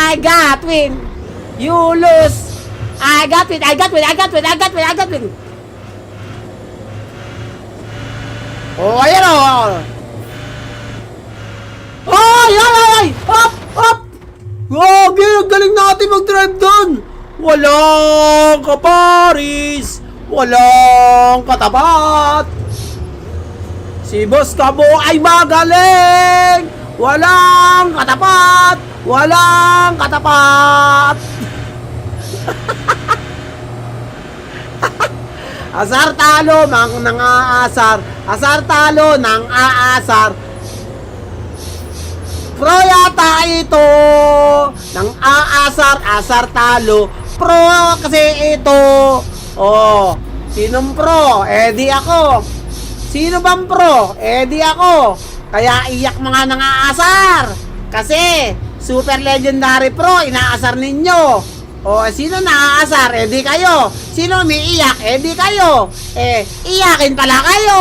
I got win. You lose. I got win. I got win. I got win. I got win. I got win. Oh, ayan o. Oh, ay. Up, up. Gogi, ang galing natin mag-drive doon. Walang kaparis. Walang katapat. Si Boss Kabo ay magaling. Walang katapat. Walang katapat. Asar talo nang aasar. Asar talo nang aasar. Pro yata ito. Nang aasar, asar talo. Pro kasi ito. Oh, sinong pro? Eh di ako. Sino bang pro? Eh di ako. Kaya iyak mga nang aasar. Kasi super legendary pro inaasar ninyo. O, sino naaasar? Eh, di kayo. Sino umiiyak? Eh, di kayo. Eh, iyakin pala kayo.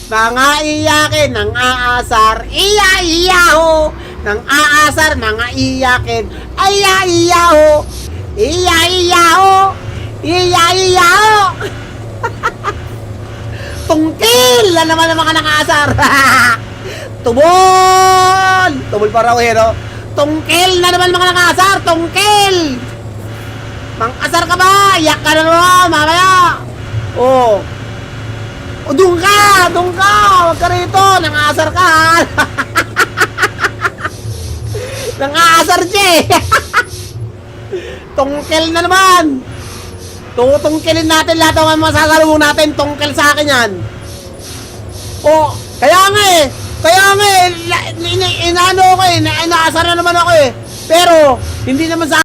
Mga iyakin ng aasar. Iya-iyaho. Nang aasar, mga iyakin. Iya-iyaho. Iya-iyaho. Iya-iyaho. Tungkil na naman ang mga nang-aasar. Tubol! Tubol pa raw hero. Tungkil na naman mga nang-asar. Tungkil! Mang-asar ka ba? Iyak ka na naman mamaya. Oh. O doon ka! Doon ka! Huwag ka rito. Nang-asar ka. Nang-asar siya eh. Tungkil na naman. Tutungkilin natin lahat ng masasalubong natin. Tungkil sa akin yan. Oh, kaya nga eh. Kaya nga eh, inaano ako eh, inaasar na naman ako eh. Pero, hindi naman sa